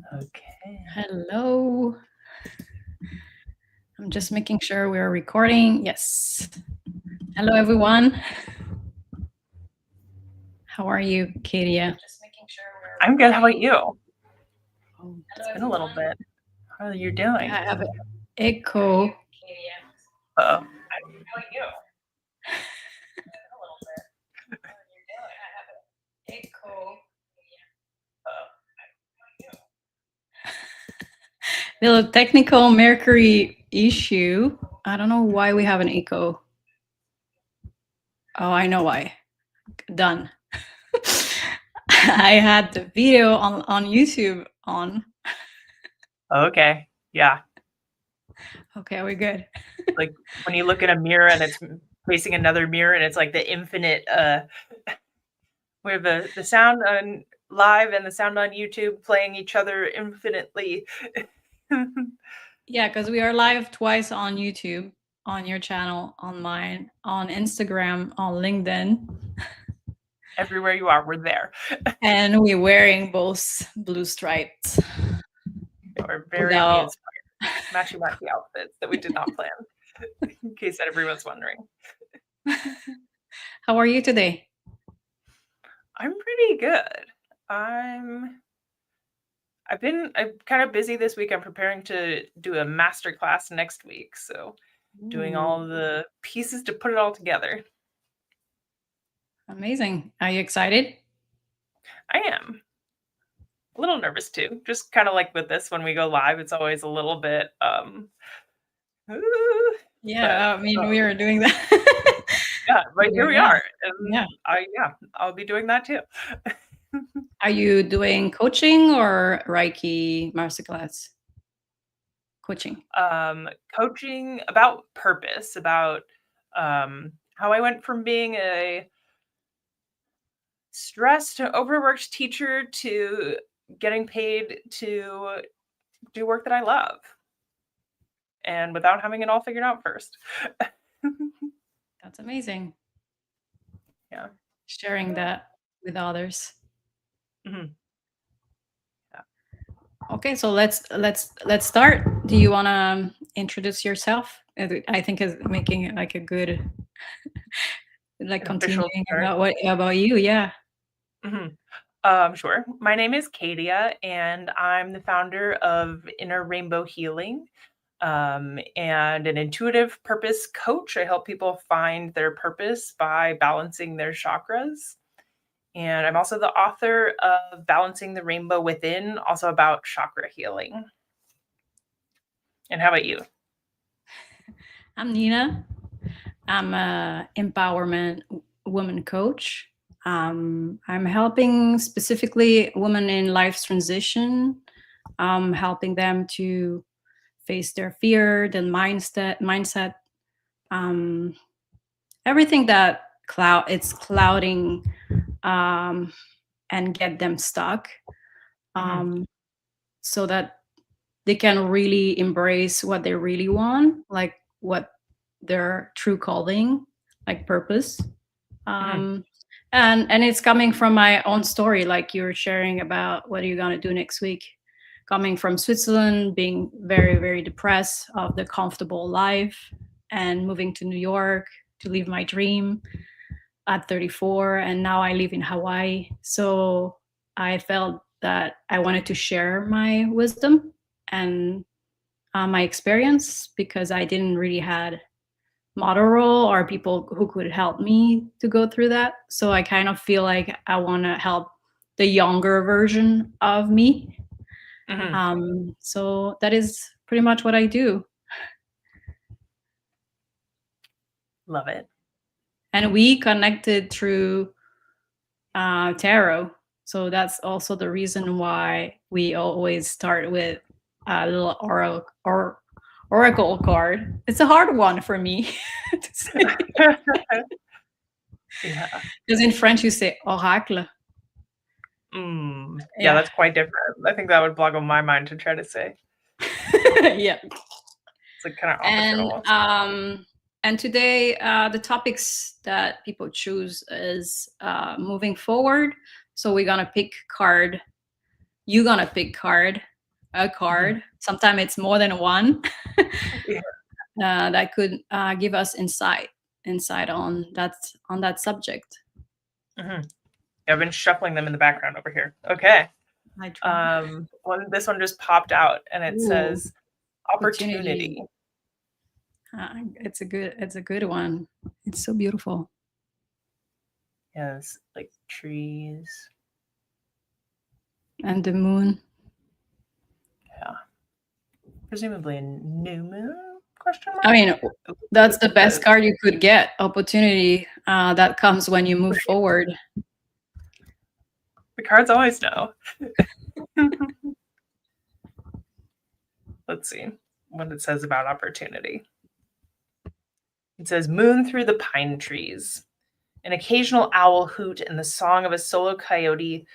Okay. Hello. I'm just making sure we're recording. Yes. Hello, everyone. How are you, Katia? I'm good. How about you? Oh, It's been a little bit. How are you doing? I have an echo. Uh-oh. Little technical Mercury issue. I don't know why we have an echo. Oh, I know why. Done. I had the video on YouTube on. Okay. Yeah. Okay, we're good. Like when you look in a mirror and it's facing another mirror and it's like the infinite where the sound on live and the sound on YouTube playing each other infinitely. Yeah, because we are live twice on YouTube, on your channel, on mine, on Instagram, on LinkedIn. Everywhere you are, we're there. And we're wearing both blue stripes. We're very Without inspired. Matchy outfits that we did not plan, in case that everyone's wondering. How are you today? I'm pretty good. I'm kind of busy this week. I'm preparing to do a master class next week, so doing all the pieces to put it all together. Amazing. Are you excited? I am a little nervous too. Just kind of like with this, when we go live, it's always a little bit Yeah, I mean, we are doing that. yeah, but here we are. And Yeah. I'll be doing that too. Are you doing coaching or Reiki masterclass? Coaching. Coaching about purpose, about how I went from being a stressed, overworked teacher to getting paid to do work that I love, and without having it all figured out first. That's amazing. Yeah. Sharing that with others. Mm-hmm. Yeah. Okay, so let's start. Do you want to introduce yourself? I think is making it like a good, like continuing about what about you. Yeah. Mm-hmm. Sure. My name is Katia, and I'm the founder of Inner Rainbow Healing, and an intuitive purpose coach. I help people find their purpose by balancing their chakras. And I'm also the author of Balancing the Rainbow Within, also about chakra healing. And how about you? I'm Nina. I'm a empowerment woman coach. I'm helping specifically women in life's transition, helping them to face their fear, their mindset, everything that it's clouding, and get them stuck, so that they can really embrace what they really want, like what their true calling, like purpose. And it's coming from my own story, like you were sharing about what are you going to do next week, coming from Switzerland, being very, very depressed of the comfortable life, and moving to New York to live my dream at 34, and now I live in Hawaii. So I felt that I wanted to share my wisdom and my experience, because I didn't really had model role or people who could help me to go through that. So I kind of feel like I want to help the younger version of me. So that is pretty much what I do. Love it. And we connected through tarot. So that's also the reason why we always start with a little oracle card. It's a hard one for me to say. Yeah. Because in French you say oracle. Yeah, that's quite different. I think that would boggle my mind to try to say. Yeah. It's like kind of opposite. And today, the topics that people choose is moving forward. So we're gonna pick card. You're gonna pick card a card. Sometimes it's more than one. Yeah. That could give us insight on that subject. I've been shuffling them in the background over here. Okay. This one just popped out, and it says opportunity. It's a good one. It's so beautiful. Yes, like trees and the moon. Yeah, presumably a new moon? Question mark. I mean, that's the best card you could get. Opportunity that comes when you move forward. The cards always know. Let's see what it says about opportunity. It says, moon through the pine trees. An occasional owl hoot and the song of a solo coyote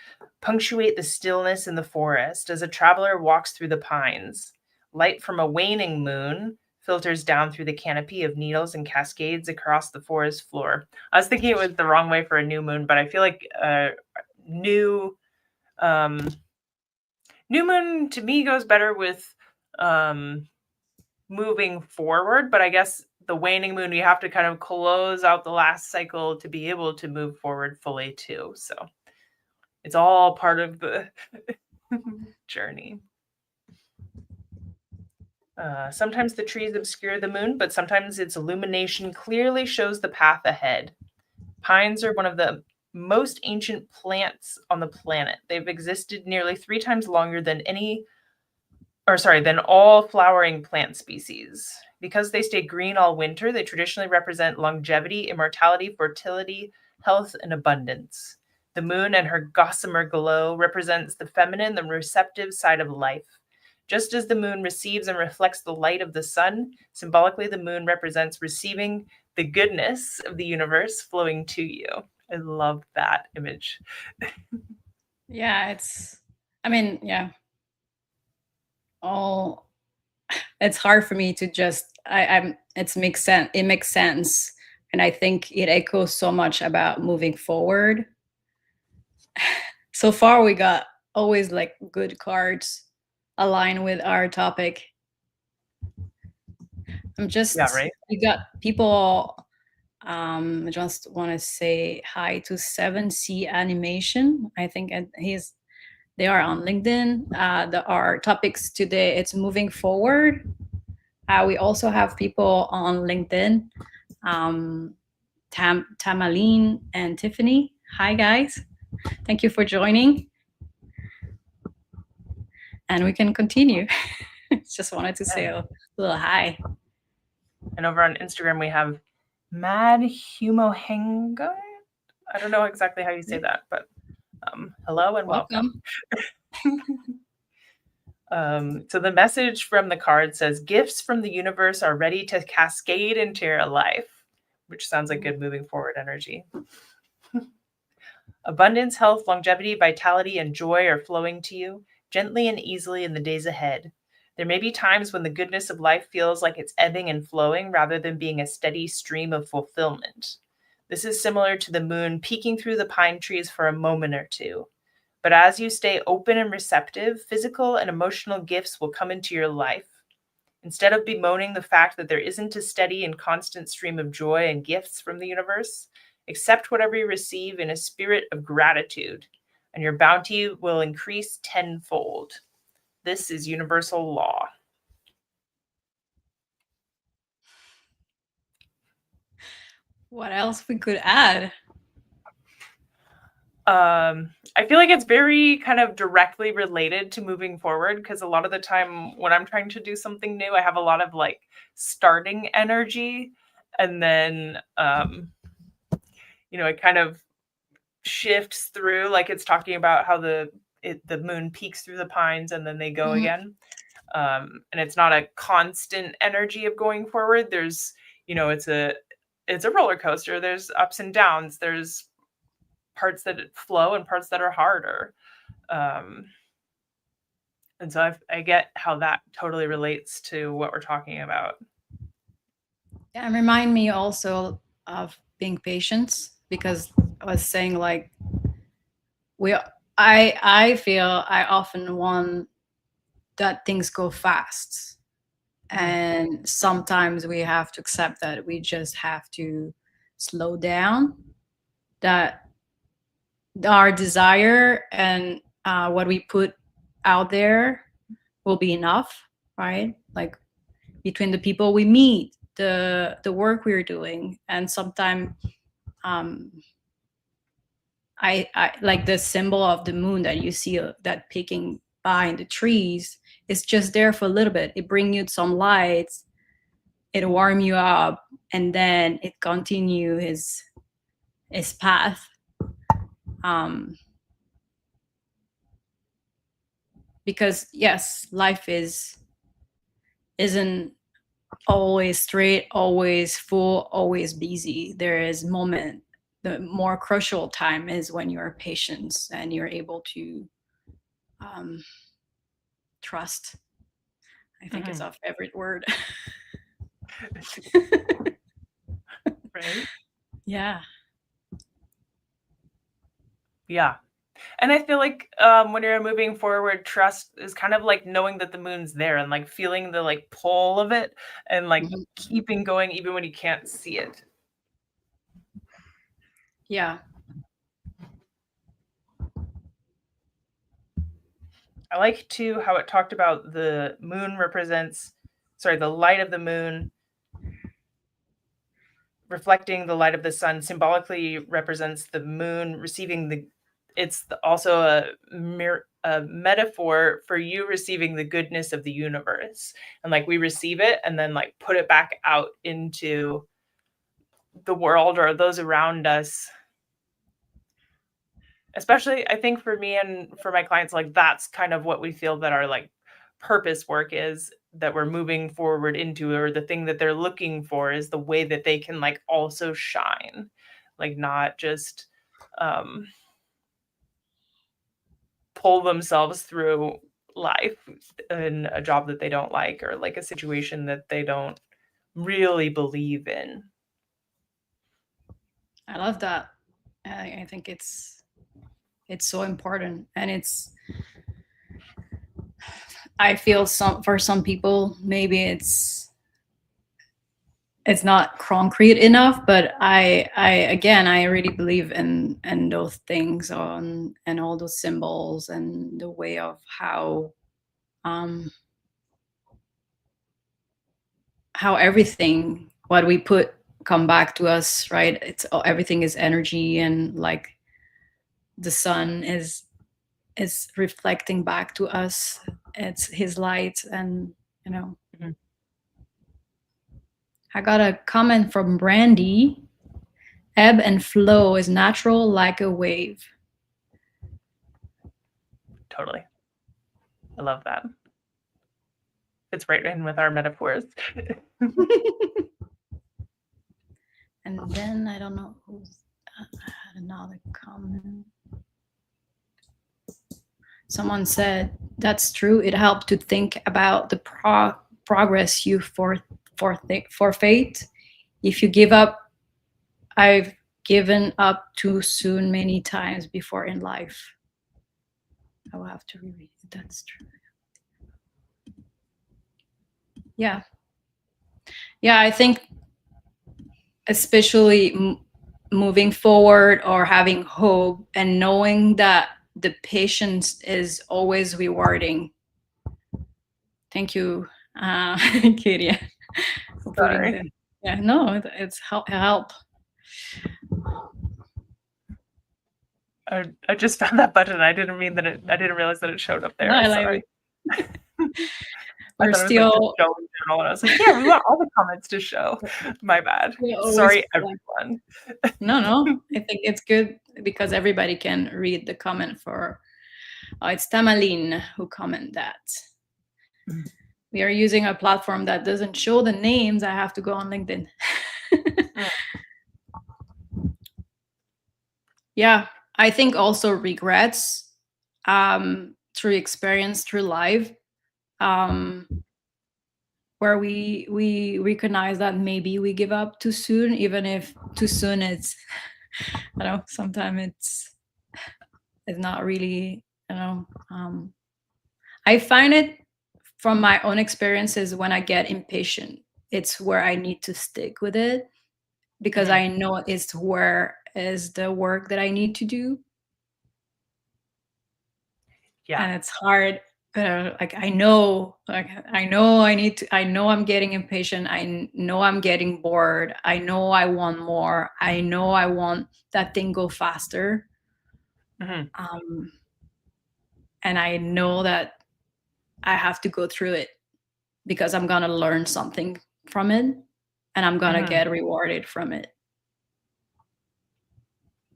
punctuate the stillness in the forest as a traveler walks through the pines. Light from a waning moon filters down through the canopy of needles and cascades across the forest floor. I was thinking it was the wrong way for a new moon, but I feel like new moon to me goes better with moving forward, but I guess the waning moon, you have to kind of close out the last cycle to be able to move forward fully too. So it's all part of the journey. Sometimes the trees obscure the moon, but sometimes its illumination clearly shows the path ahead. Pines are one of the most ancient plants on the planet. They've existed nearly 3 times longer than than all flowering plant species. Because they stay green all winter, they traditionally represent longevity, immortality, fertility, health, and abundance. The moon and her gossamer glow represents the feminine, the receptive side of life. Just as the moon receives and reflects the light of the sun, symbolically the moon represents receiving the goodness of the universe flowing to you. I love that image. Yeah, it's hard for me to just it makes sense, and I think it echoes so much about moving forward. So far we got always like good cards align with our topic. We got people. I just want to say hi to 7C Animation. I think they are on LinkedIn. Our topics today, it's moving forward. We also have people on LinkedIn, Tamaline and Tiffany. Hi, guys. Thank you for joining. And we can continue. Just wanted to say a little hi. And over on Instagram, we have Mad Humohenga. I don't know exactly how you say that, but hello and welcome. So the message from the card says, gifts from the universe are ready to cascade into your life, which sounds like good moving forward energy. Abundance, health, longevity, vitality, and joy are flowing to you gently and easily in the days ahead. There may be times when the goodness of life feels like it's ebbing and flowing rather than being a steady stream of fulfillment. This is similar to the moon peeking through the pine trees for a moment or two. But as you stay open and receptive, physical and emotional gifts will come into your life. Instead of bemoaning the fact that there isn't a steady and constant stream of joy and gifts from the universe, accept whatever you receive in a spirit of gratitude, and your bounty will increase tenfold. This is universal law. What else we could add? I feel like it's very kind of directly related to moving forward, because a lot of the time when I'm trying to do something new, I have a lot of like starting energy, and then it kind of shifts through, like it's talking about how the moon peeks through the pines and then they go again. And it's not a constant energy of going forward. There's, it's a roller coaster. There's ups and downs. There's parts that flow and parts that are harder. And so I get how that totally relates to what we're talking about. Yeah, and remind me also of being patient, because I was saying like I feel I often want that things go fast. And sometimes we have to accept that we just have to slow down, that our desire and what we put out there will be enough, right? Like between the people we meet, the work we're doing, and sometimes I like the symbol of the moon that you see, that peeking by in the trees. It's just there for a little bit. It bring you some lights, it warm you up, and then it continue his path. Because yes, life isn't always straight, always full, always busy. There is moment. The more crucial time is when you're patient and you're able to trust. I think it's our favorite word. Right? Yeah. Yeah. And I feel like when you're moving forward, trust is kind of like knowing that the moon's there and like feeling the like pull of it and like keeping going even when you can't see it. Yeah. I like too how it talked about the moon represents, sorry, the light of the moon reflecting the light of the sun symbolically represents the moon receiving the, it's also a metaphor for you receiving the goodness of the universe. And like we receive it and then like put it back out into the world or those around us. Especially I think for me and for my clients, like that's kind of what we feel that our like purpose work is, that we're moving forward into, or the thing that they're looking for is the way that they can like also shine, like not just pull themselves through life in a job that they don't like or like a situation that they don't really believe in. I love that. I think it's so important, and I feel for some people maybe it's not concrete enough, but I again, I really believe in those things on and all those symbols and the way of how everything what we put come back to us, right? It's everything is energy, and like the sun is reflecting back to us. It's his light, and you know. I got a comment from Brandy. Ebb and flow is natural like a wave. Totally. I love that. It's right in with our metaphors. And then I don't know who's had another comment. Someone said, that's true. It helped to think about the progress you forfeit. If you give up, I've given up too soon many times before in life. I will have to reread it. That's true. Yeah. Yeah, I think especially moving forward or having hope and knowing that the patience is always rewarding. Thank you, Katia, for putting it. Yeah, no, it's help. I just found that button. I didn't realize that it showed up there. No, Sorry. We're still like show in general, and I was like, yeah, we want all the comments to show. My bad. Sorry, everyone. No, I think it's good because everybody can read the comment for. Oh, it's Tamaline who commented that. We are using a platform that doesn't show the names. I have to go on LinkedIn. Yeah, I think also regrets through experience, through life, where we recognize that maybe we give up too soon, even if too soon it's, I don't know, sometimes it's not really, I find it from my own experiences, when I get impatient, it's where I need to stick with it, because Mhm. I know it's where is the work that I need to do. Yeah. And it's hard. Like I know I know I'm getting impatient. Know I'm getting bored. I know I want more. I know I want that thing go faster. Mhm. Um, and I know that I have to go through it because I'm gonna learn something from it, and I'm gonna Mhm. get rewarded from it.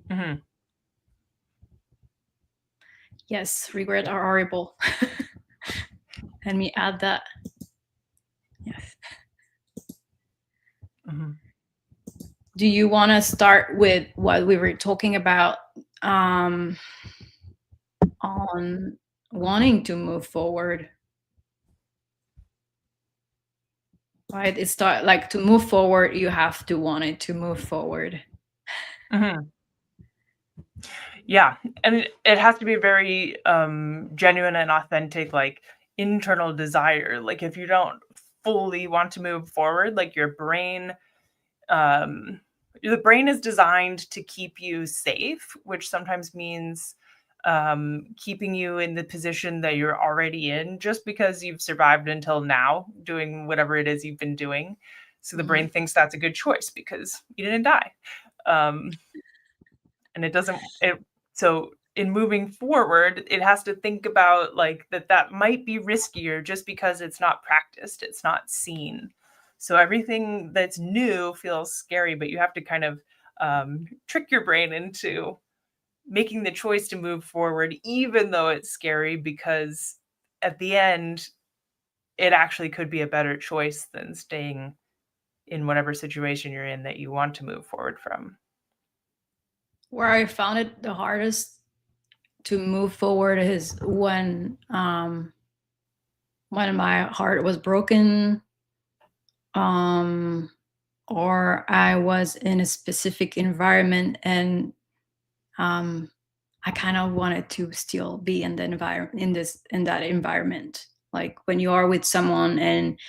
Mhm. Yes, regret are horrible. Let me add that. Yes. Mhm. Do you want to start with what we were talking about, um, on wanting to move forward? Right? It's start like to move forward, you have to want it to move forward. Mhm. Yeah, and it has to be very genuine and authentic, like internal desire. Like if you don't fully want to move forward, like your brain, um the brain is designed to keep you safe, which sometimes means keeping you in the position that you're already in just because you've survived until now doing whatever it is you've been doing. So the Mhm. brain thinks that's a good choice because you didn't die. Um and it doesn't it so in moving forward, it has to think about like that might be riskier just because it's not practiced, it's not seen. So everything that's new feels scary, but you have to kind of trick your brain into making the choice to move forward, even though it's scary, because at the end, it actually could be a better choice than staying in whatever situation you're in that you want to move forward from. Where I found it the hardest to move forward is when my heart was broken, um, or I was in a specific environment, and um, I kind of wanted to still be in the environment, in that environment. Like when you are with someone and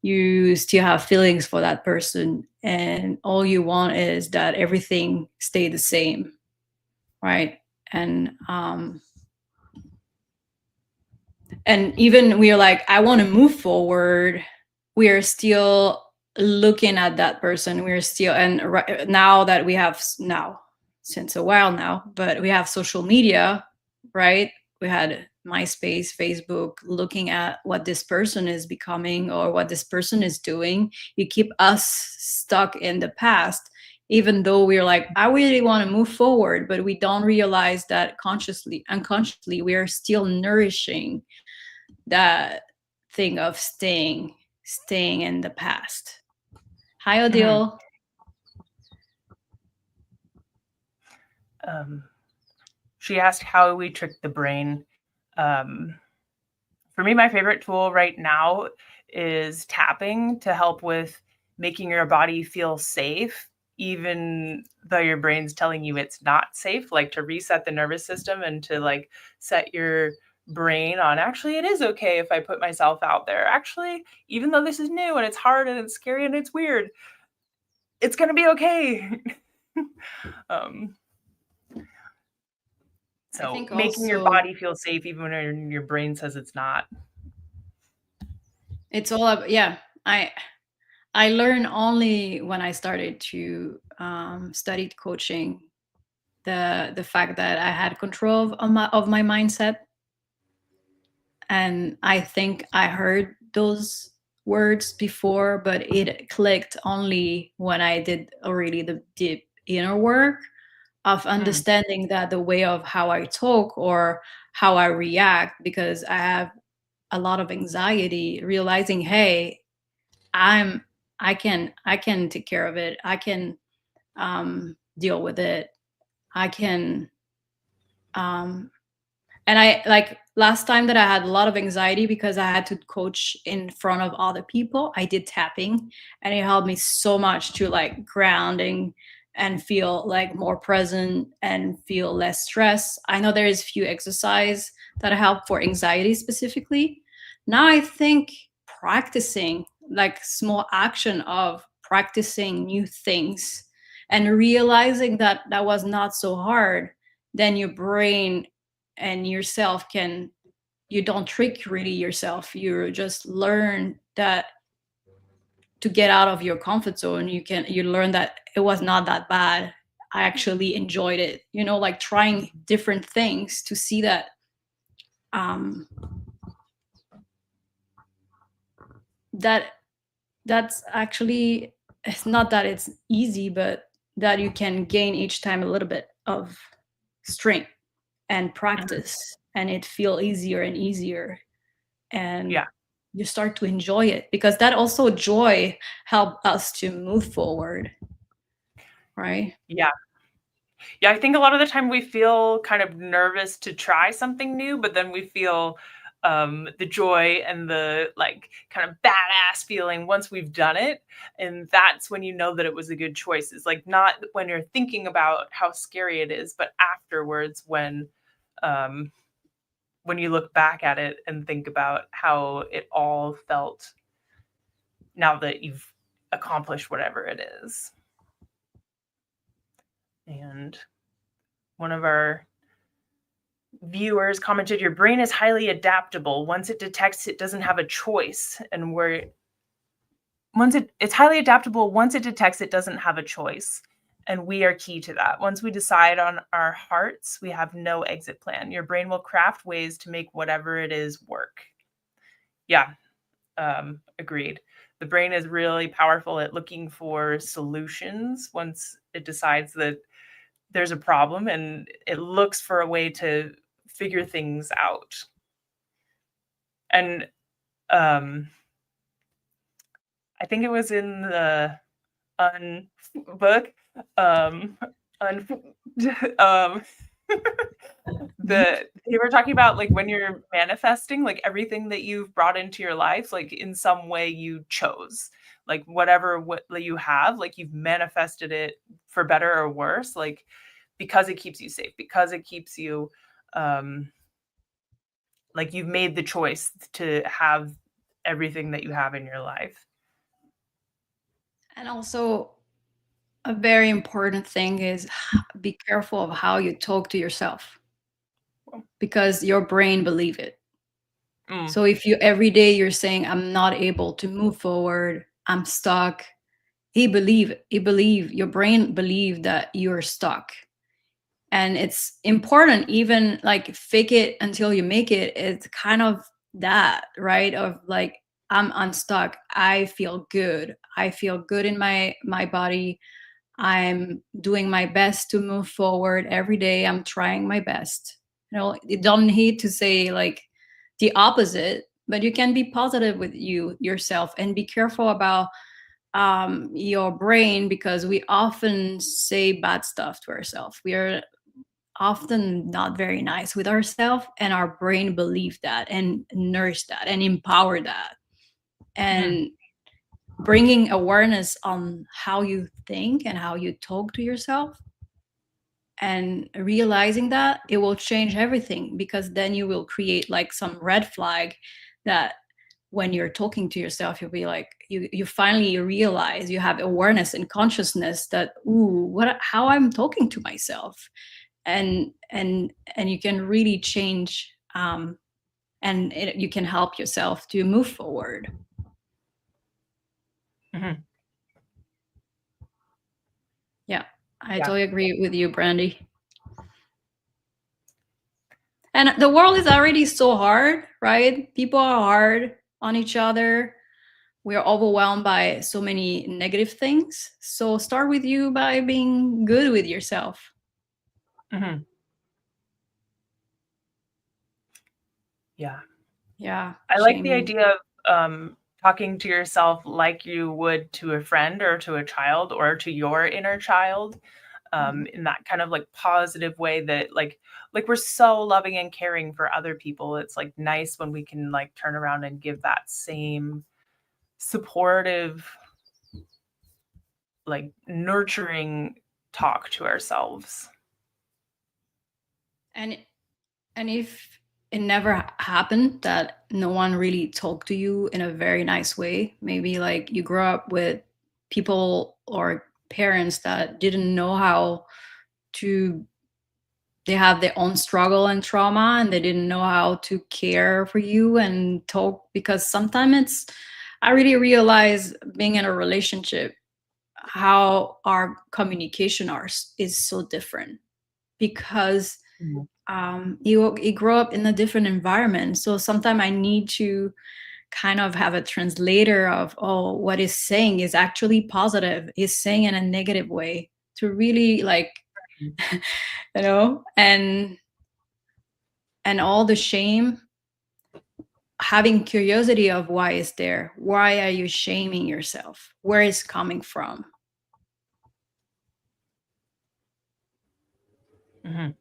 you still have feelings for that person, and all you want is that everything stay the same, right? And even we are like, I want to move forward, we are still looking at that person. We're still, and right now that we have now, since a while now, but we have social media, right? We had MySpace, Facebook, looking at what this person is becoming or what this person is doing. You keep us stuck in the past, even though we're like, I really want to move forward, but we don't realize that consciously, unconsciously, we are still nourishing that thing of staying in the past. Hi, Mhm. Odile. Um, she asked how we trick the brain. Um, for me, my favorite tool right now is tapping to help with making your body feel safe, even though your brain's telling you it's not safe, like to reset the nervous system and to like set your brain on actually it is okay if I put myself out there. Actually, even though this is new and it's hard and it's scary and it's weird, it's going to be okay. um, I so think making your also body feel safe even when your brain says it's not. it's all about, yeah. I learned only when I started to study coaching, the fact that I had control of my mindset. And I think I heard those words before, but it clicked only when I did already the deep inner work of Mm, understanding that the way of how I talk or how I react, because I have a lot of anxiety, realizing, hey, I'm I can take care of it. I can deal with it. I can um, and I, like, last time that I had a lot of anxiety because I had to coach in front of other people, I did tapping, and it helped me so much to like grounding and feel like more present and feel less stress. I know there is few exercise that help for anxiety specifically, Now I think practicing, like small action of practicing new things and realizing that that was not so hard, then your brain and yourself can, you don't trick really yourself. You just learn that to get out of your comfort zone, you learn that it was not that bad. I actually enjoyed it, like trying different things to see that um that that's actually, it's not that it's easy, but that you can gain each time a little bit of strength and Mhm. practice, and it feel easier and easier, and Yeah. you start to enjoy it, because that also joy help us to move forward, right? Yeah. Yeah, I think a lot of the time we feel kind of nervous to try something new, but then we feel the joy and the like kind of badass feeling once we've done it. And that's when you know that it was a good choice. It's like not when you're thinking about how scary it is, but afterwards um, when you look back at it and think about how it all felt now that you've accomplished whatever it is. And one of our viewers commented, your brain is highly adaptable. Once it detects it doesn't have a choice, and we're once it's highly adaptable once it detects it doesn't have a choice. And we are key to that. Once we decide on our hearts, we have no exit plan. Your brain will craft ways to make whatever it is work. Yeah, agreed. The brain is really powerful at looking for solutions once it decides that there's a problem, and it looks for a way to figure things out. And um, I think it was in the un book, um, un um, they were talking about, like, when you're manifesting, like, everything that you've brought into your life, like, in some way you chose. Like, what you have, like, you've manifested it for better or worse, like, because it keeps you safe, because it keeps you, um like, you've made the choice to have everything that you have in your life. And also, a very important thing is be careful of how you talk to yourself, because your brain believe it. Mm, So if you every day you're saying, I'm not able to move forward, I'm stuck, he believe your brain believe that you're stuck. And it's important, even like fake it until you make it. It's kind of that, right? Of like, I'm unstuck, I feel good, I feel good in my body, I'm doing my best to move forward every day, I'm trying my best. You don't need to say like the opposite, but you can be positive with yourself, and be careful about your brain, because we often say bad stuff to ourselves. We are often not very nice with ourselves, and our brain believe that and nourish that and empower that. mhm, And bringing awareness on how you think and how you talk to yourself, and realizing that, it will change everything, because then you will create like some red flag that when you're talking to yourself, you'll be like, you finally realize, you have awareness and consciousness that, ooh, what, how I'm talking to myself. And you can really change, and you can help yourself to move forward. mhm. Yeah, I Yeah. totally agree with you, Brandy. And the world is already so hard, right? People are hard on each other. We are overwhelmed by so many negative things. So start with you by being good with yourself. Mhm. Yeah. Yeah, I like the shaming. idea of, talking to yourself like you would to a friend or to a child or to your inner child, Mhm. in that kind of, like, positive way that, like, we're so loving and caring for other people. It's, like, nice when we can, like, turn around and give that same supportive, like, nurturing talk to ourselves. And and if it never happened that no one really talked to you in a very nice way. Maybe like you grew up with people or parents that didn't know how to, they have their own struggle and trauma, and they didn't know how to care for you and talk. Because sometimes it's, I really realize being in a relationship, how our communication is so different, because Mhm. you grow up in a different environment. So sometimes I need to kind of have a translator of, oh, what he's saying is actually positive, he's saying in a negative way, to really like, you know, and all the shame, having curiosity of why is there, why are you shaming yourself, where is coming from. Mhm.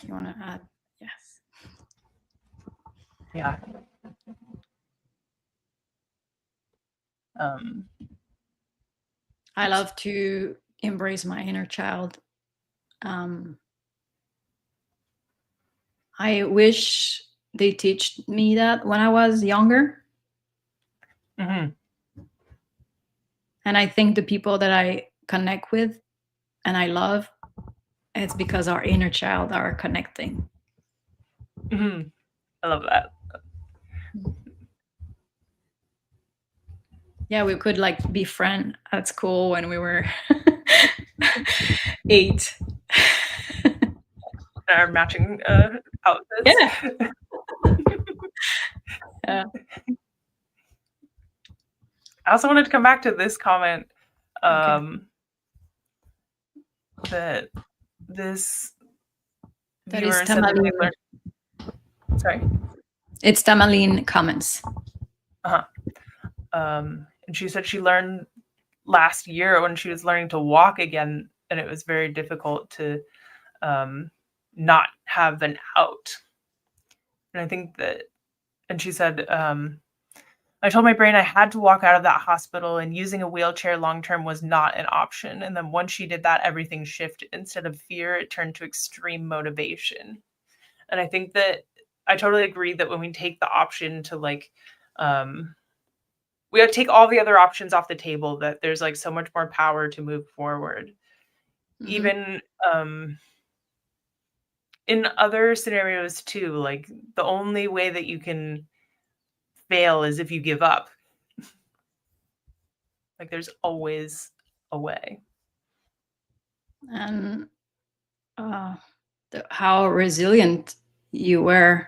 You want to add? Yes. Yeah. Um, I love to embrace my inner child. um, I wish they teach me that when I was younger. mhm. And I think the people that I connect with and I love, it's because our inner child are connecting. Mhm. I love that. Yeah, we could like be friend at school when we were 8. Our matching outfits. Yeah. Yeah. I also wanted to come back to this comment Okay. that this That is viewer said that they Tamaline. learned. Sorry. It's Tamaline comments. Uh-huh. And she said she learned last year when she was learning to walk again, and it was very difficult to um, not have an out. And I think that, and she said, I told my brain I had to walk out of that hospital, and using a wheelchair long term was not an option. And then once she did that, everything shifted. Instead of fear, it turned to extreme motivation. And I think that I totally agree that when we take the option to like, um, we have to take all the other options off the table, that there's like so much more power to move forward. Mm-hmm. Even in other scenarios too, like the only way that you can fail is if you give up. Like there's always a way. And uh, how resilient you were,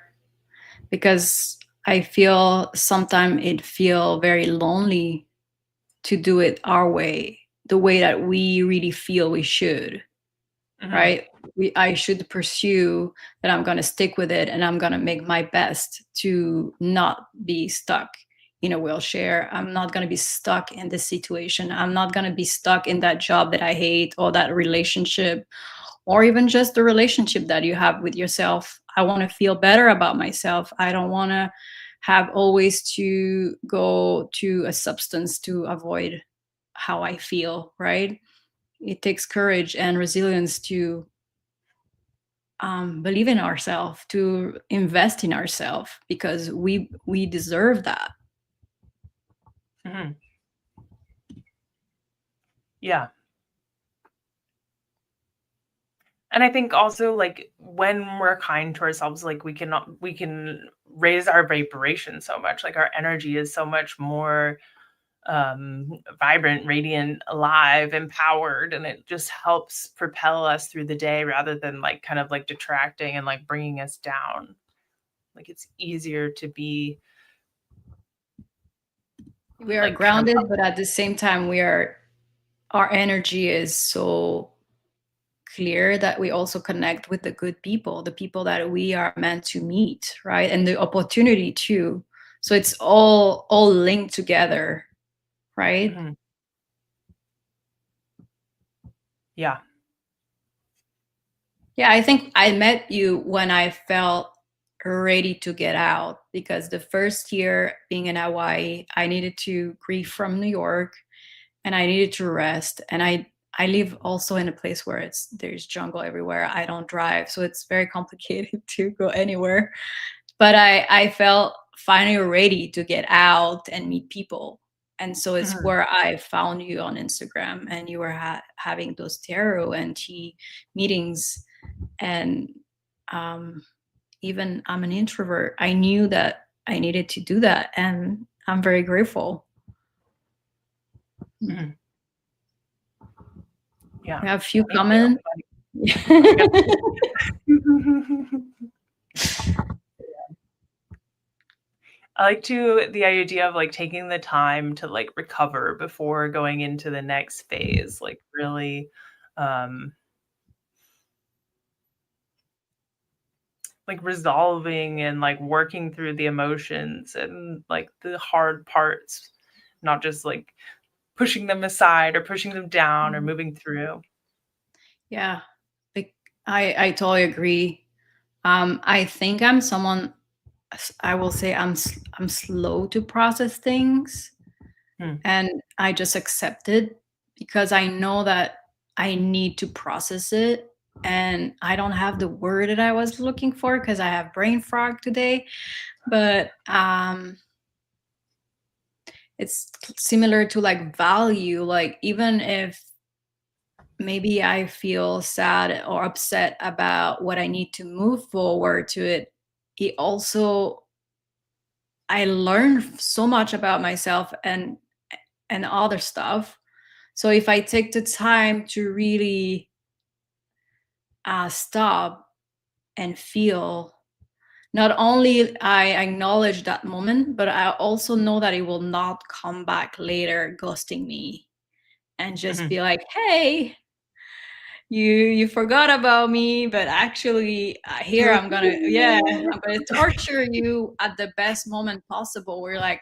because I feel sometimes it feel very lonely to do it our way, the way that we really feel we should, Mhm. right? I should pursue that, I'm going to stick with it, and I'm going to make my best to not be stuck in a wheelchair. I'm not going to be stuck in this situation. I'm not going to be stuck in that job that I hate, or that relationship, or even just the relationship that you have with yourself. I want to feel better about myself. I don't want to have always to go to a substance to avoid how I feel, right? It takes courage and resilience to believe in ourselves, to invest in ourselves, because we deserve that. Mhm. Yeah. And I think also like when we're kind to ourselves, like we can raise our vibration so much. Like our energy is so much more vibrant, radiant, alive, empowered, and it just helps propel us through the day rather than like kind of like detracting and like bringing us down. Like it's easier to be We are like kind of. grounded, but at the same time our energy is so clear that we also connect with the good people, the people that we are meant to meet, right? And the opportunity too. So it's all linked together, right? Mhm. Yeah. Yeah, I think I met you when I felt ready to get out, because the first year being in Hawaii, I needed to grieve from New York, and I needed to rest. And I live also in a place where there's jungle everywhere. I don't drive, so it's very complicated to go anywhere. But I felt finally ready to get out and meet people. And so it's Mhm. where I found you on Instagram, and you were having those tarot and tea meetings. And um, even I'm an introvert, I knew that I needed to do that, and I'm very grateful. Mhm. Yeah. We have a few Thank you. comments. I got I like to the idea of like taking the time to like recover before going into the next phase, like really um like resolving and like working through the emotions and like the hard parts, not just like pushing them aside or pushing them down or moving through. Yeah, like, I totally agree. I think I'm someone. I will say I'm slow to process things, Hmm. and I just accept it because I know that I need to process it, and I don't have the word that I was looking for because I have brain fog today. But it's similar to like value. Like, even if maybe I feel sad or upset about what I need to move forward to it, it also, I learned so much about myself and other stuff. So if I take the time to really stop and feel, not only I acknowledge that moment, but I also know that it will not come back later ghosting me and just Mhm. be like, hey, you forgot about me, but actually here You're I'm gonna, yeah, I'm gonna torture you at the best moment possible. We're like,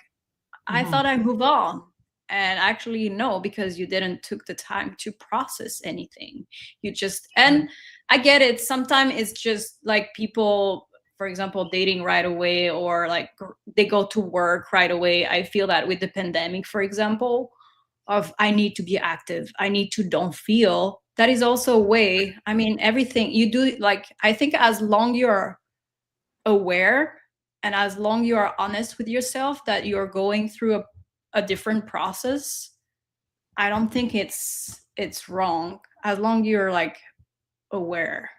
I Mhm. thought I move on. And actually no, because you didn't took the time to process anything. You just, Mhm. and I get it. Sometimes it's just like people, for example, dating right away, or like they go to work right away. I feel that with the pandemic, for example, of I need to be active. I need to don't feel. That is also a way. I mean, everything you do, like, I think as long you're aware and as long you are honest with yourself that you're going through a different process, I don't think it's wrong as long you're like aware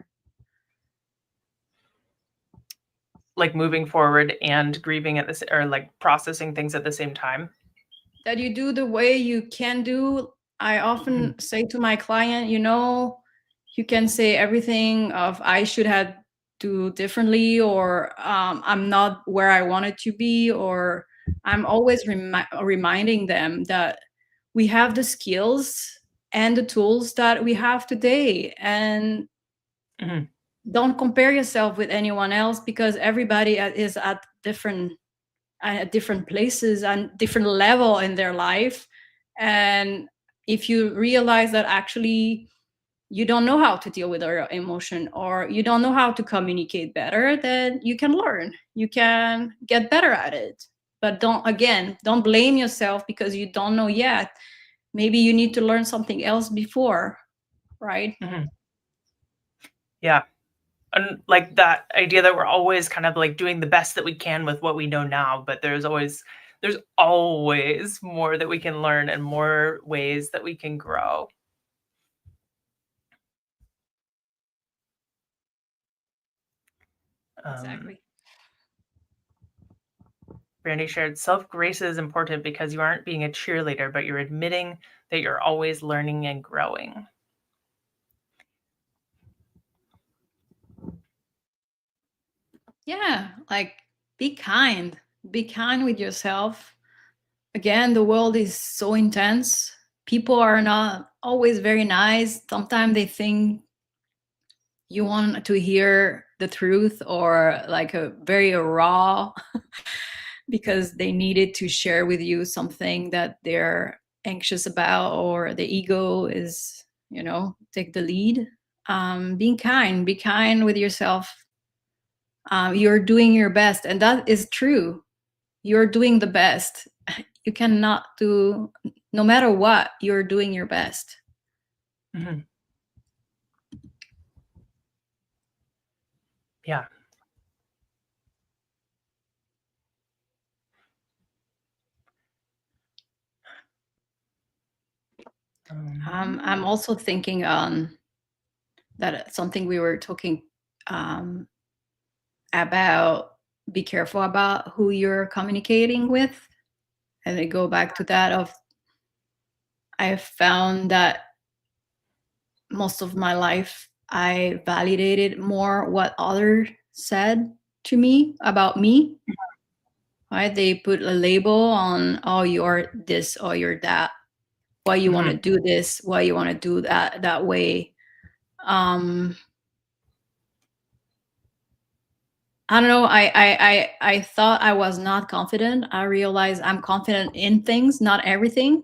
Like moving forward and grieving at this or like processing things at the same time. that you do the way you can do. I Mhm. often say to my client, you can say everything of I should have do differently, or I'm not where I wanted to be, or I'm always reminding them that we have the skills and the tools that we have today, and Mhm. don't compare yourself with anyone else because everybody is at different places and different level in their life. And if you realize that actually you don't know how to deal with your emotion, or you don't know how to communicate better, then you can learn, you can get better at it. But don't blame yourself because you don't know yet. Maybe you need to learn something else before, right? Mhm. Yeah. And like that idea that we're always kind of like doing the best that we can with what we know now, but there's always more that we can learn and more ways that we can grow. Um, Exactly. Brandy shared self grace is important because you aren't being a cheerleader, but you're admitting that you're always learning and growing. Yeah, like, be kind with yourself. Again, the world is so intense. People are not always very nice. Sometimes they think you want to hear the truth, or like a very raw because they needed to share with you something that they're anxious about, or the ego is, take the lead. Be kind with yourself. You're doing your best, and that is true. You're doing the best. You cannot do, no matter what, you're doing your best. Mhm. Yeah. I'm also thinking that something we were talking about, be careful about who you're communicating with. And I go back to that of, I found that most of my life I validated more what others said to me about me. Right? They put a label on, oh, you're this or you're that. Why you want to Mhm. do this? Why you want to do that way? Um, I don't know. I thought I was not confident. I realized I'm confident in things, not everything,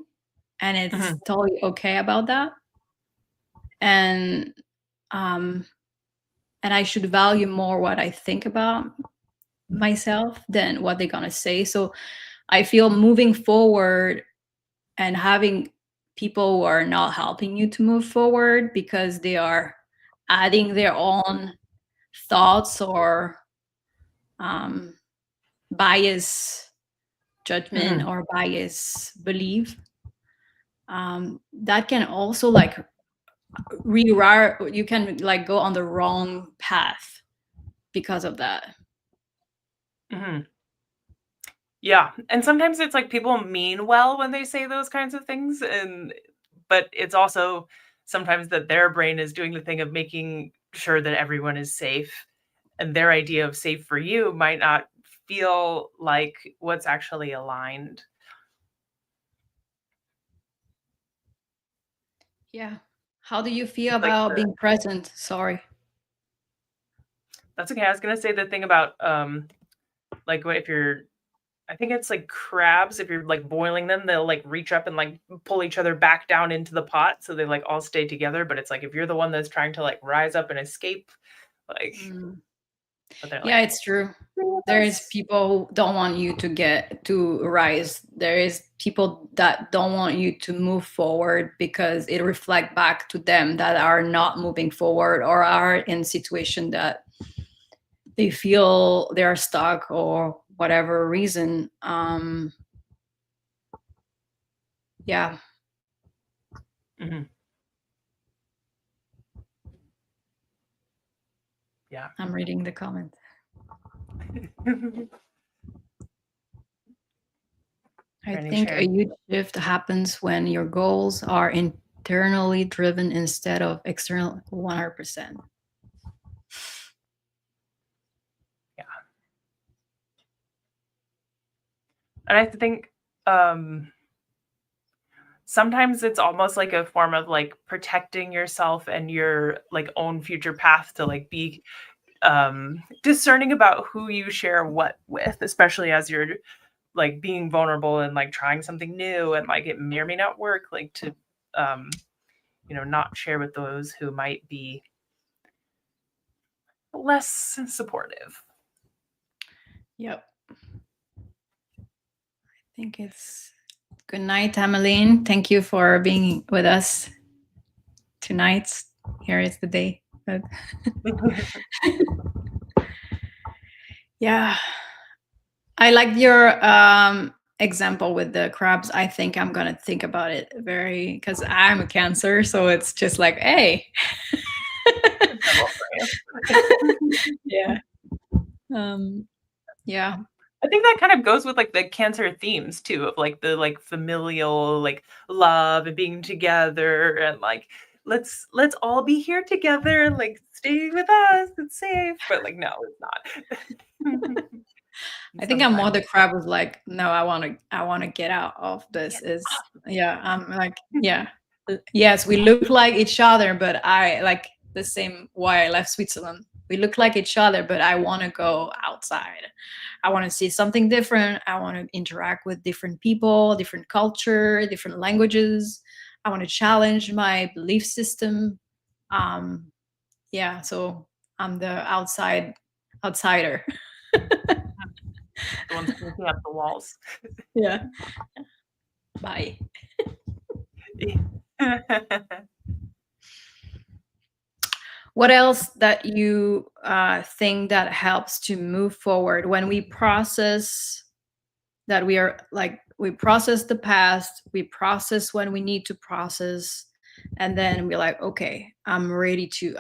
and it's Mhm. totally okay about that. And um, and I should value more what I think about myself than what they're gonna say. So I feel moving forward and having people who are not helping you to move forward because they are adding their own thoughts or um, bias judgment Mhm. or bias belief, that can also like rewire, you can like go on the wrong path because of that. Mhm. Yeah, and sometimes it's like people mean well when they say those kinds of things, and but it's also sometimes that their brain is doing the thing of making sure that everyone is safe, and their idea of safe for you might not feel like what's actually aligned. Yeah. How do you feel It's like about being present? Sorry. that's okay. I was gonna say the thing about like what if you're I think it's like crabs, if you're like boiling them, they'll like reach up and like pull each other back down into the pot so they like all stay together. But it's like if you're the one that's trying to like rise up and escape, like Mm. but they're Yeah, like, it's true. "Stay with There is us." people who don't want you to get to rise. There is people that don't want you to move forward because it reflect back to them that are not moving forward or are in situation that they feel they are stuck or whatever reason. Yeah, Mhm. Yeah. I'm reading the comment. I Any think a shares? huge shift happens when your goals are internally driven instead of external. 100%. Yeah. And I think um sometimes it's almost like a form of like protecting yourself and your like own future path to like be discerning about who you share what with, especially as you're like being vulnerable and like trying something new and like it may or may not work, like to um not share with those who might be less supportive. Yep. I think it's good night, Tamerlane. Thank you for being with us tonight. Here is the day. But yeah, I like your example with the crabs. I think I'm gonna think about it very because I'm a Cancer, so it's just like, hey, Double for you. yeah, um, yeah, I think that kind of goes with like the cancer themes too of like the like familial like love and being together and like let's all be here together and like stay with us, it's safe, but like no it's not. I think I'm more Sometimes the crab was like, no, I want to get out of this. get Is up. yeah, I'm like, yeah, yes, we look like each other, but I like the same why I left Switzerland. We look like each other, but I want to go outside. I want to see something different. I want to interact with different people, different culture, different languages. I want to challenge my belief system. Um, yeah, so I'm the outsider. The ones painting up the walls. Yeah. Bye. What else that you think that helps to move forward when we process that we process the past, we process when we need to process, and then we're like, okay, I'm ready to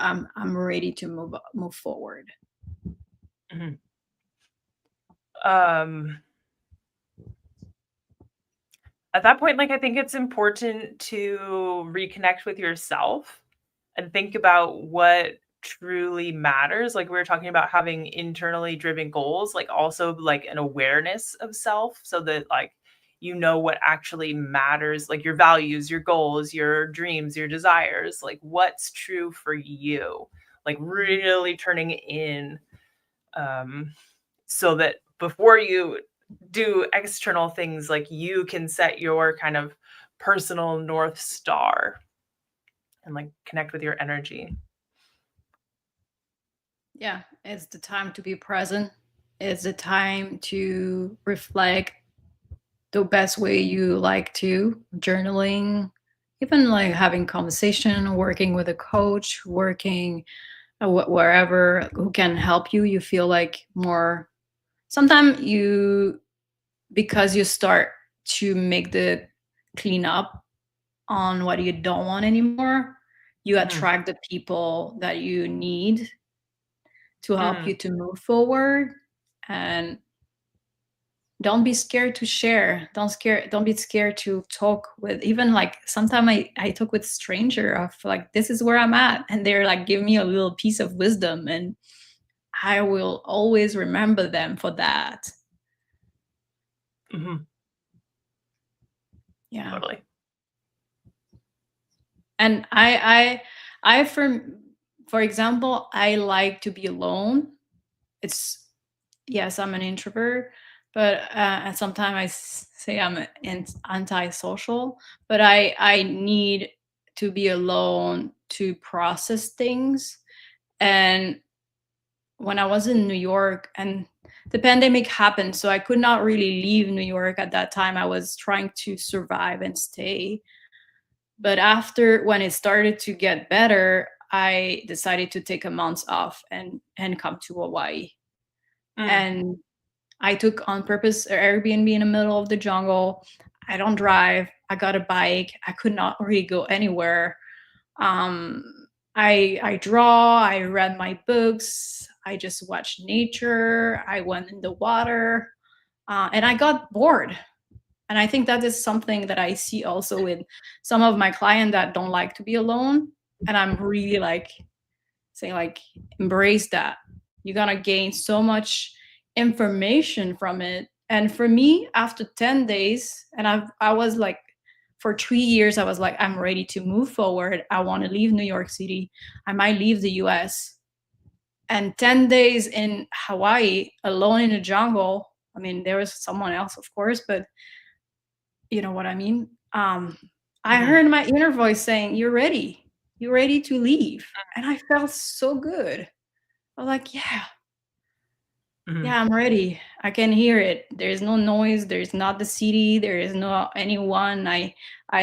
move forward. Mhm. Um, at that point, like, I think it's important to reconnect with yourself and think about what truly matters. Like we were talking about having internally driven goals, like also like an awareness of self so that like you know what actually matters, like your values, your goals, your dreams, your desires, like what's true for you. Like really turning in um so that before you do external things, like you can set your kind of personal north star and like connect with your energy. Yeah, it's the time to be present. It's the time to reflect the best way you like to, journaling, even like having conversation, working with a coach, working wherever who can help you. You feel like more. Sometimes you, because you start to make the clean up on what you don't want anymore, you Mhm. attract the people that you need to help you Mm. to move forward. And don't be scared to share, don't be scared to talk with, even like sometimes I talk with stranger of like, this is where I'm at, and they're like, give me a little piece of wisdom, and I will always remember them for that. Mhm. Yeah. Totally. And I for example, I like to be alone. It's, yes, I'm an introvert, but and sometimes say I'm antisocial, but I need to be alone to process things. And when I was in New York and the pandemic happened, so I could not really leave New York at that time. I was trying to survive and stay. But after, when it started to get better, I decided to take a month off and come to Hawaii. Mm. And I took on purpose an Airbnb in the middle of the jungle. I don't drive. I got a bike. I could not really go anywhere. Um, I draw. I read my books. I just watched nature. I went in the water, and I got bored. And I think that is something that I see also in some of my clients that don't like to be alone. And I'm really like saying like, embrace that. You're gonna gain so much information from it. And for me, after 10 days, and I was like, for 3 years I was like, I'm ready to move forward. I want to leave New York City. I might leave the US. And 10 days in Hawaii alone in the jungle, I mean, there was someone else of course, but you know what I mean. I Mhm. heard my inner voice saying, you're ready to leave. And I felt so good. I was like, yeah, Mhm. yeah, I'm ready. I can hear it. There's no noise. There's not the city. There is no anyone. I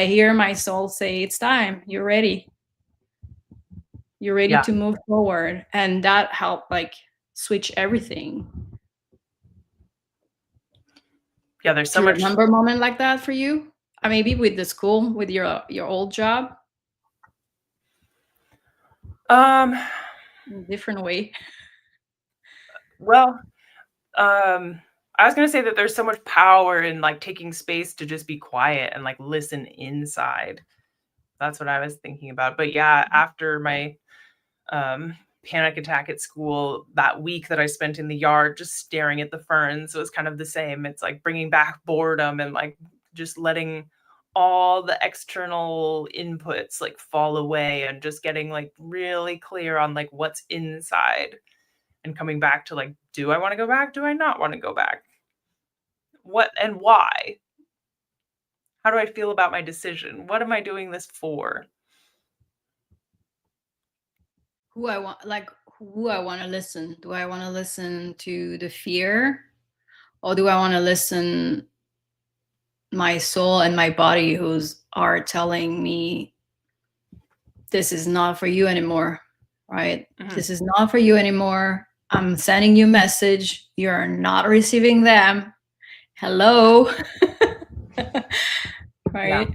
hear my soul say, it's time. You're ready. You're ready Yeah. to move forward. And that helped like switch everything. Yeah, there's Do so you much. remember a moment like that for you? Maybe with the school, with your old job, Um, in a different way. well, I was gonna say that there's so much power in, like, taking space to just be quiet and, like, listen inside. That's what I was thinking about, but yeah, after my, um, panic attack at school, that week that I spent in the yard just staring at the ferns was kind of the same. It's, like, bringing back boredom and, like, just letting all the external inputs, like, fall away and just getting, like, really clear on, like, what's inside. And coming back to like, do I want to go back? Do I not want to go back? What and why? How do I feel about my decision? What am I doing this for? Who I want to listen. Do I want to listen to the fear, or do I want to listen my soul and my body who's are telling me this is not for you anymore? right? Mm-hmm. This is not for you anymore. I'm sending you a message. You're not receiving them. Hello. Right? Yeah.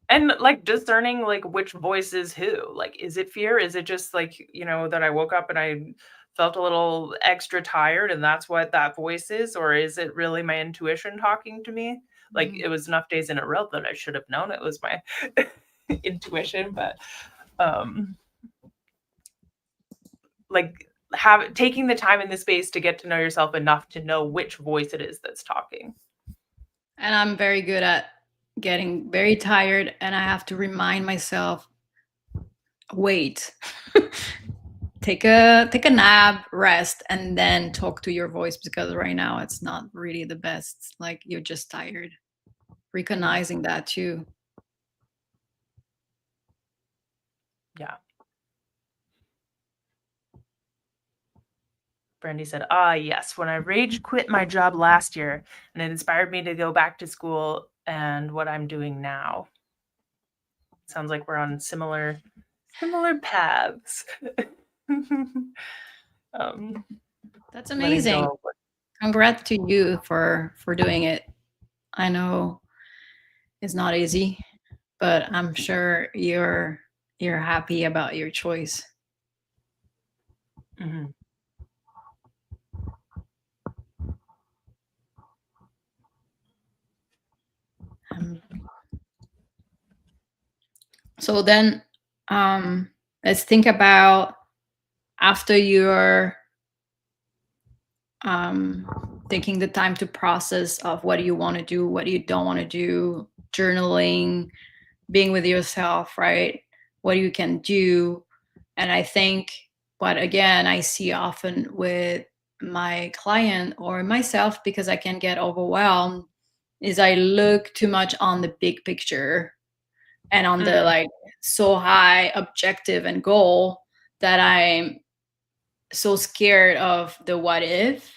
And like discerning like which voice is who. Like, is it fear? Is it just like, that I woke up and I felt a little extra tired and that's what that voice is? Or is it really my intuition talking to me? Like, it was enough days in a row that I should have known it was my intuition, but um like taking the time in the space to get to know yourself enough to know which voice it is that's talking. And I'm very good at getting very tired, and I have to remind myself, wait. Take a nap, rest, and then talk to your voice, because right now it's not really the best. Like, you're just tired. Recognizing that too. Yeah. Brandy said, yes, when I rage quit my job last year and it inspired me to go back to school and what I'm doing now. Sounds like we're on similar paths. That's Letting amazing. go. Congrats to you for doing it. I know it's not easy, but I'm sure you're happy about your choice. Mm-hmm. So then, let's think about, after you're taking the time to process of what do you want to do, what you don't want to do, journaling, being with yourself, right? What you can do. And I think what, again, I see often with my client or myself, because I can get overwhelmed, is I look too much on the big picture and on the like so high objective and goal, that I'm so scared of the what if.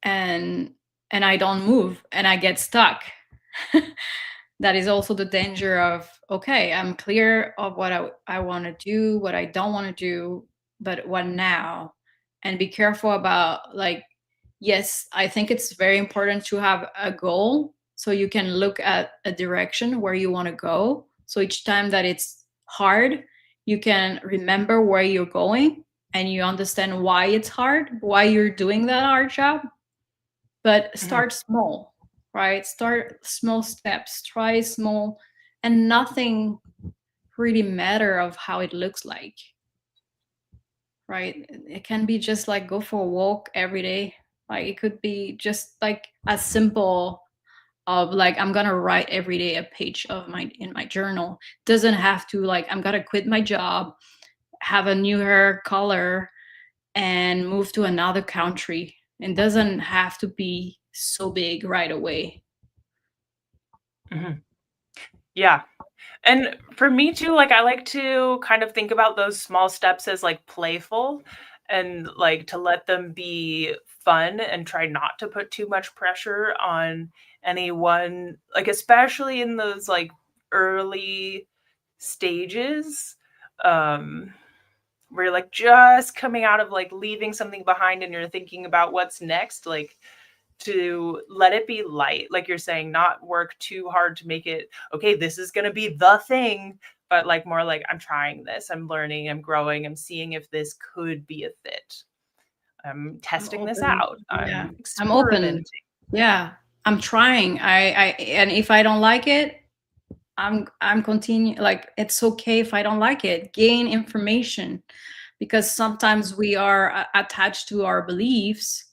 and I don't move and I get stuck. That is also the danger of, okay, I'm clear of what I want to do, what I don't want to do, but what now? And be careful about, like, yes, I think it's very important to have a goal so you can look at a direction where you want to go. So each time that it's hard, you can remember where you're going and you understand why it's hard, why you're doing that hard job. But start small, right? Start small steps, try small, and nothing really matter of how it looks like, right? It can be just like go for a walk every day. Like, it could be just like as simple of like, I'm gonna write every day a page of my journal. Doesn't have to, like, I'm gonna quit my job, have a new hair color, and move to another country. It doesn't have to be so big right away. Yeah. And for me too, like I like to kind of think about those small steps as like playful and like to let them be fun and try not to put too much pressure on anyone, like especially in those like early stages. Where you're like just coming out of like leaving something behind and you're thinking about what's next, like to let it be light, like you're saying, not work too hard to make it, okay, this is going to be the thing, but like more like I'm trying this, I'm learning, I'm growing, I'm seeing if this could be a fit. I'm I'm testing this open. out. Yeah. I'm I'm open. experimenting. Yeah. I'm trying. And if I don't like it, I'm continue, like, it's okay if I don't like it. Gain information, because sometimes we are attached to our beliefs,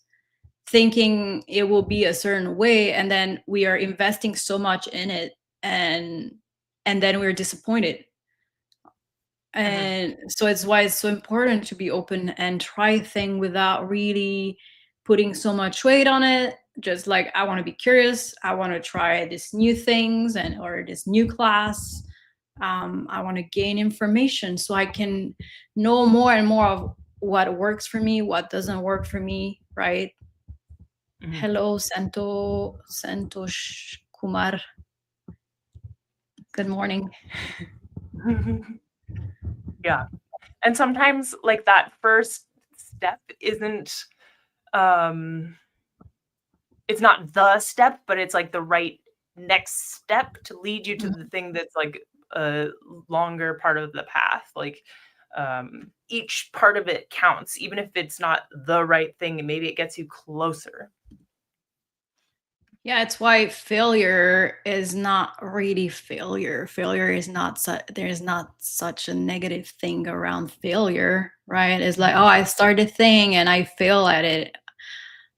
thinking it will be a certain way, and then we are investing so much in it, and then we're disappointed. And so it's why it's so important to be open and try thing without really putting so much weight on it. Just like, I want to be curious, I want to try this new things, and or this new class. I want to gain information so I can know more and more of what works for me, what doesn't work for me, right? Hello, Santosh Kumar. Good morning. Yeah. And sometimes like that first step isn't it's not the step, but it's like the right next step to lead you to the thing that's like a longer part of the path. Like each part of it counts, even if it's not the right thing, and maybe it gets you closer. Yeah, it's why failure is not really failure. Failure is not there's not such a negative thing around failure, right? It's like, oh, I started a thing and I fail at it.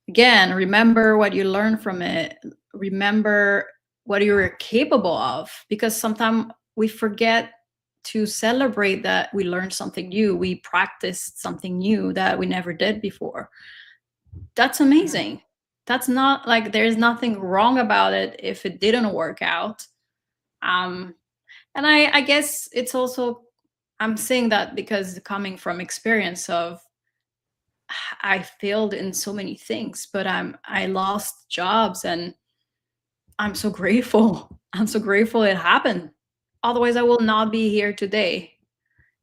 Again, remember what you learned from it. Remember what you were capable of, because sometimes we forget to celebrate that we learned something new. We practiced something new that we never did before. That's Mhm. amazing. That's not like there's nothing wrong about it if it didn't work out. Um, and I guess it's also, I'm saying that because coming from experience of I failed in so many things, but I lost jobs and I'm so grateful. I'm so grateful it happened. Otherwise, I will not be here today.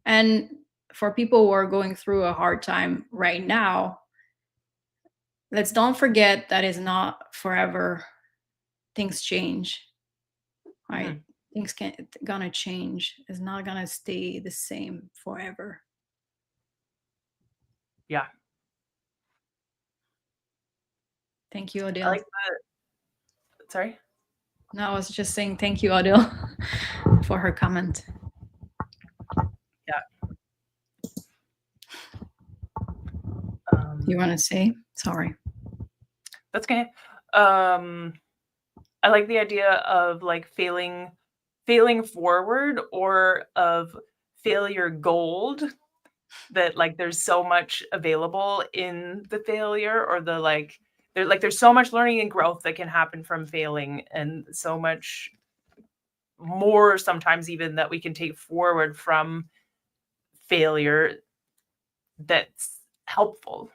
And for people who are going through a hard time right now, let's don't forget that it's not forever. Things change, right? Mhm. Things can gonna change. It's not gonna stay the same forever. Yeah. Thank you, I Odile. like sorry. No, I was just saying thank you, Odile, for her comment. Yeah. You want Um, to say? Sorry. that's okay. Um, I like the idea of like failing forward, or of failure gold, that like there's so much available in the failure, or the there's so much learning and growth that can happen from failing, and so much more sometimes even that we can take forward from failure that's helpful.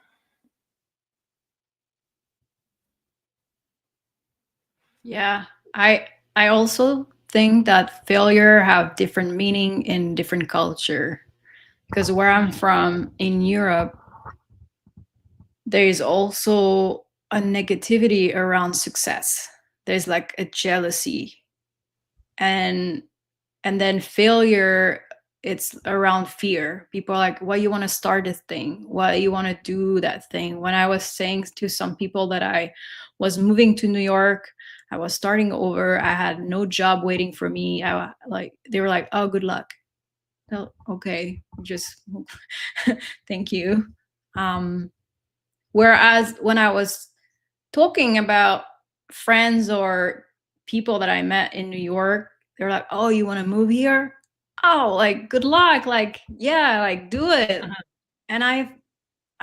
Yeah, I also think that failure have different meaning in different culture. Because where I'm Mhm, from in Europe, there is also a negativity around success. There's like a jealousy, and then failure, it's around fear. People are like, why you want to start a thing, why you want to do that thing. When I was saying to some people that I was moving to New York, I was starting over, I had no job waiting for me, I like, they were like, oh, good luck. Oh, okay, just thank you. um Whereas when I was talking about friends or people that I met in New York, they're like, "Oh, you want to move here? Oh, like good luck. Like, yeah, like do it." mhm, And I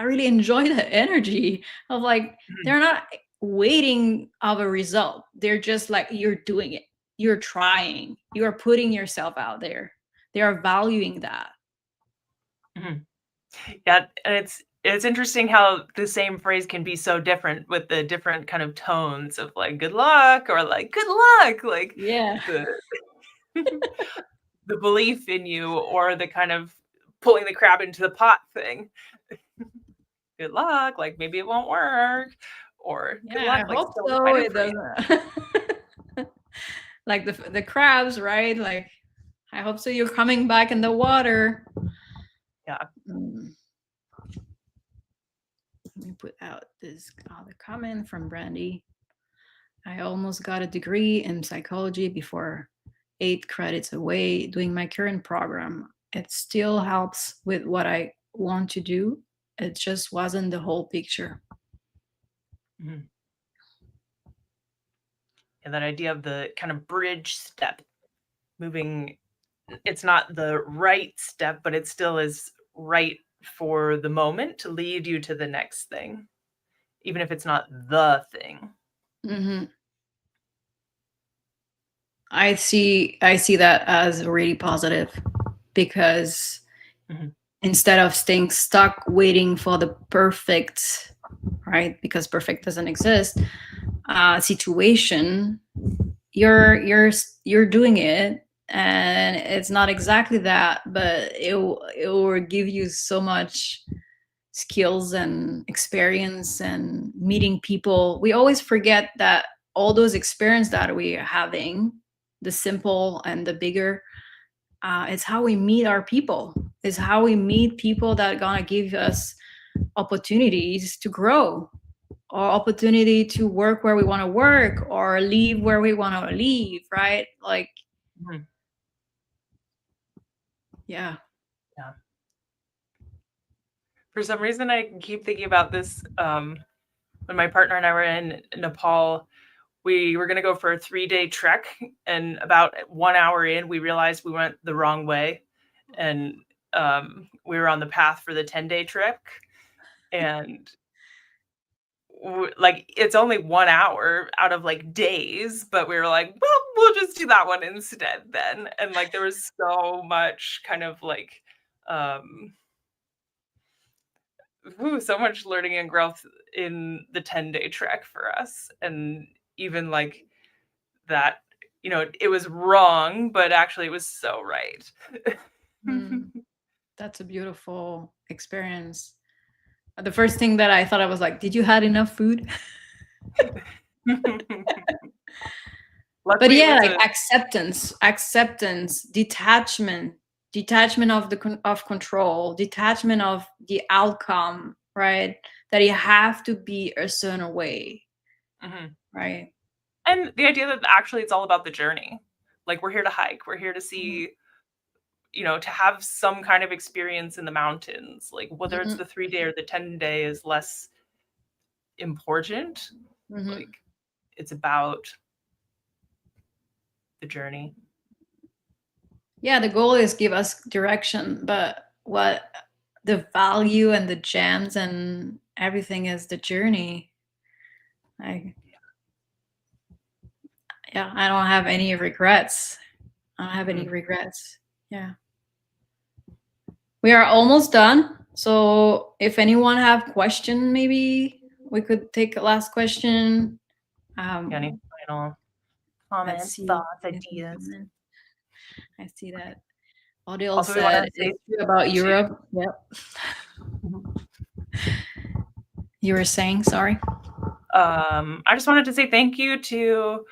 really enjoy the energy of like mhm, they're not waiting of a result. They're just like you're doing it. You're trying. You're putting yourself out there. They are valuing that. mhm. Yeah, and it's interesting how the same phrase can be so different with the different kind of tones of like good luck, or like good luck, like Yeah. the the belief in you, or the kind of pulling the crab into the pot thing. Good luck, like maybe it won't work, or good Yeah, luck, I like hope still so. excited It for you. doesn't. Like the crabs, right? Like I hope so. You're coming back in the water. Yeah. Mm, let me put out this other comment from Brandy. I almost got a degree in psychology before 8 credits away doing my current program. It still helps with what I want to do. It just wasn't the whole picture. Mhm. And that idea of the kind of bridge step, moving, it's not the right step, but it still is right for the moment to lead you to the next thing, even if it's not the thing. Hmm. I see that as really positive because Mhm, instead of staying stuck waiting for the perfect, right, because perfect doesn't exist, situation, you're you're doing it, and it's not exactly that, but it will give you so much skills and experience and meeting people. We always forget that all those experience that we are having, the simple and the bigger, it's how we meet our people. It's how we meet people that are gonna give us opportunities to grow, or opportunity to work where we want to work, or leave where we want to leave, right? Like, Mhm. yeah. Yeah. For some reason, I keep thinking about this. When my partner and I were in Nepal, we were going to go for a 3-day trek, and about 1 hour in, we realized we went the wrong way, and we were on the path for the 10-day trek, and like it's only 1 hour out of like days, but we were like, well, we'll just do that one instead then. And like there was so much kind of like um so much learning and growth in the 10-day trek for us. And even like that, it was wrong, but actually it was so right. Mm, that's a beautiful experience. The first thing that I thought, I was like, did you had enough food? But Luckily it yeah, was like a acceptance, detachment of of control, detachment of the outcome, right? That you have to be a certain way, Mhm. right? And the idea that actually it's all about the journey. Like we're here to hike, we're here to Mhm. see, to have some kind of experience in the mountains. Like whether it's Mhm. the 3-day or the 10-day is less important. Mhm. Like it's about the journey. Yeah, the goal is give us direction, but what the value and the gems and everything is the journey. I Yeah, I don't have any regrets. I don't have any Mhm. regrets. Yeah. We are almost done. So if anyone have question, maybe we could take a last question. Any Um, final let's comments, see. thoughts, Anything ideas? coming? I see that Odile Also, we want said to say it's true about to Europe. Yep. You were saying, sorry. I just wanted to say thank you to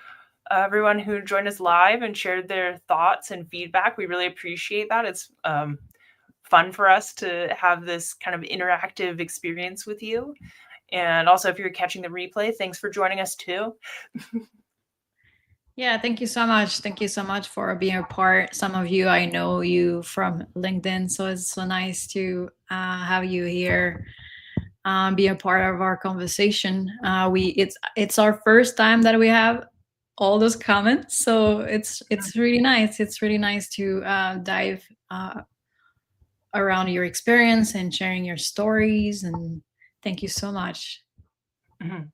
everyone who joined us live and shared their thoughts and feedback. We really appreciate that. It's fun for us to have this kind of interactive experience with you. And also, if you're catching the replay, thanks for joining us too. Yeah, thank you so much. Thank you so much for being a part. Some of you, I know you from LinkedIn, so it's so nice to have you here, be a part of our conversation. It's our first time that we have all those comments, so it's really nice. It's really nice to dive around your experience and sharing your stories. And thank you so much. Mhm.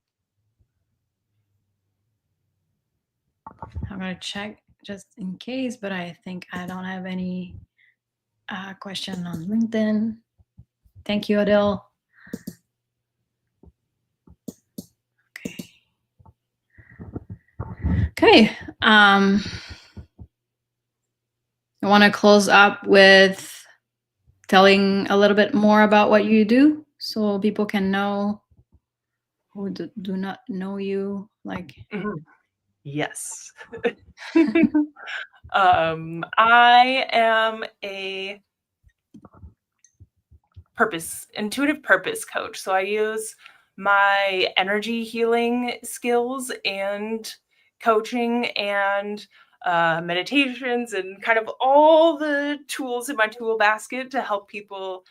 I'm gonna check just in case, but I think I don't have any question on LinkedIn. Thank you, Adele. Okay. Okay. I want to close up with telling a little bit more about what you do, so people can know who do not know you. Like, Mhm. Yes. I am a intuitive purpose coach. So I use my energy healing skills and coaching and meditations and kind of all the tools in my tool basket to help people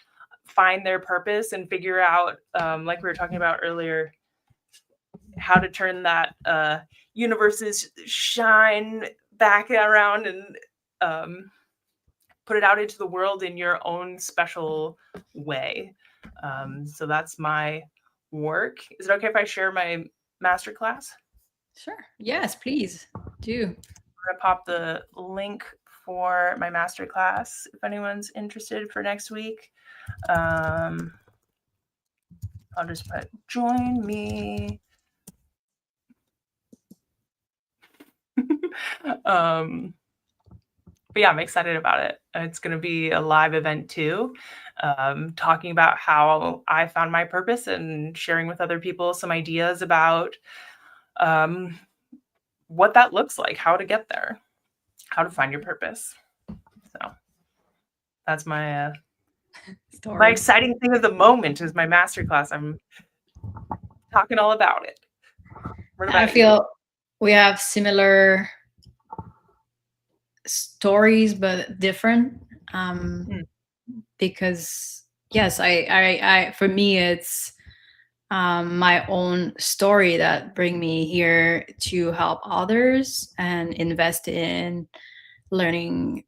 find their purpose and figure out, like we were talking about earlier, how to turn that universe's shine back around and put it out into the world in your own special way. So that's my work. Is it okay if I share my masterclass? sure, yes, please do. I'm gonna pop the link for my masterclass if anyone's interested for next week. Um, I'll just put join me. um, yeah, I'm excited about it. It's going to be a live event too, talking about how I found my purpose and sharing with other people some ideas about um, what that looks like, how to get there, how to find your purpose. So that's my Story. exciting thing of the moment is my masterclass. I'm talking all about it. What I about you? feel we have similar stories, but different. Because yes, I for me, it's my own story that bring me here to help others and invest in learning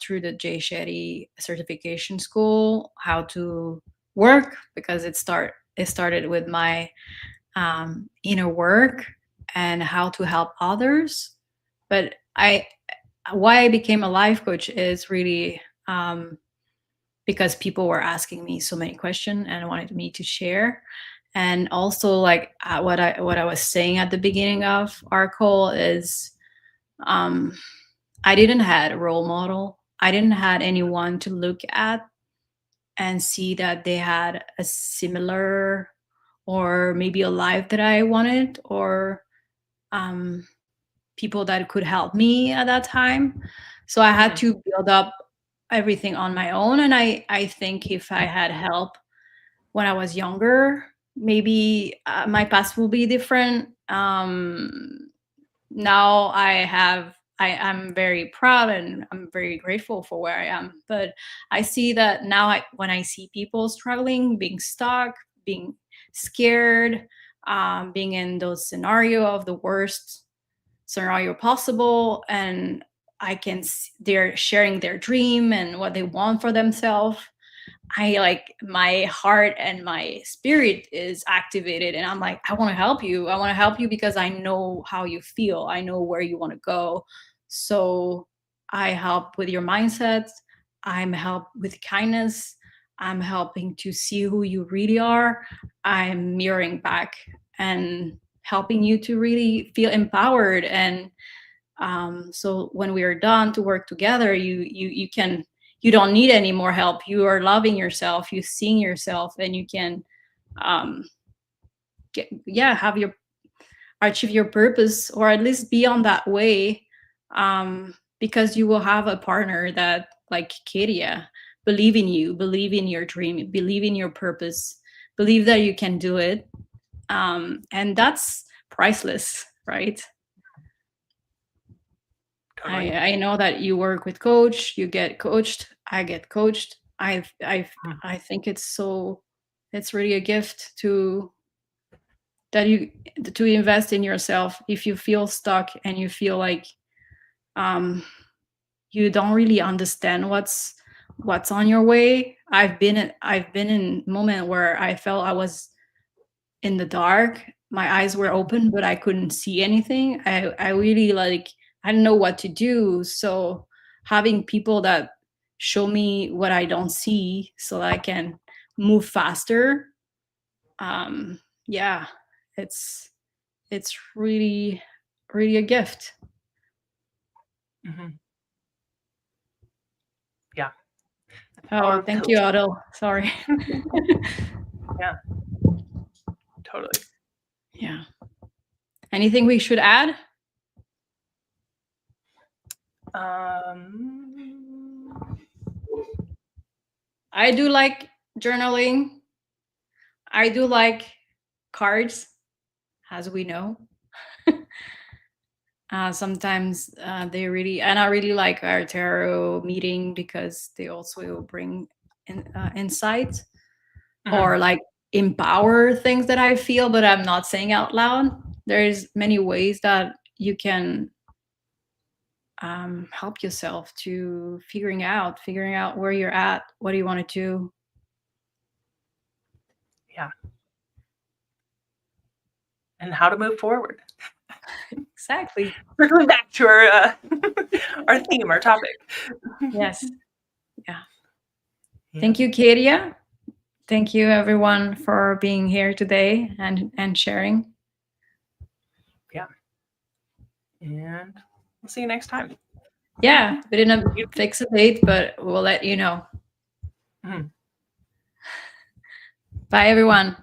through the Jay Shetty certification school how to work, because it started with my inner work and how to help others. But why I became a life coach is really because people were asking me so many questions and wanted me to share. And also, like what I was saying at the beginning of our call is, I didn't had a role model. I didn't had anyone to look at and see that they had a similar or maybe a life that I wanted, or um, people that could help me at that time. So I had to build up everything on my own. And I think if I had help when I was younger, maybe my past will be different. Now I am very proud and I'm very grateful for where I am. But I see that now when I see people struggling, being stuck, being scared, being in those scenario of the worst scenario possible, and they're sharing their dream and what they want for themselves, I like my heart and my spirit is activated, and I'm like, I want to help you. I want to help you because I know how you feel. I know where you want to go. So I help with your mindset. I'm help with kindness. I'm helping to see who you really are. I'm mirroring back and helping you to really feel empowered. And so when we are done to work together, you don't need any more help. You are loving yourself, you seeing yourself, and you can um, have your achieve your purpose, or at least be on that way, because you will have a partner that, like Katia, believe in you, believe in your dream, believe in your purpose, believe that you can do it, and that's priceless, right? Totally. I know that you work with coach, you get coached, I get coached. I think it's really a gift to that you to invest in yourself if you feel stuck and you feel like um you don't really understand what's on your way. I've been in moment where I felt I was in the dark. My eyes were open, but I couldn't see anything. I really like, I didn't know what to do. So having people that show me what I don't see so that I can move faster. Yeah, it's really really a gift. Yeah. Oh, thank you, Otto. Sorry. Yeah. Totally. Yeah. Anything we should add? I do like journaling. I do like cards, as we know. Sometimes they really, and I really like our tarot meeting because they also bring insight or like empower things that I feel, but I'm not saying out loud. There's many ways that you can help yourself to figuring out where you're at, what do you want to do. Yeah. And how to move forward. Exactly. Circling back to our our theme, our topic. Yes. Yeah. Thank you, Katia. Thank you, everyone, for being here today and sharing. Yeah. And we'll see you next time. Yeah, we didn't fix a date, but we'll let you know. Mhm. Bye, everyone.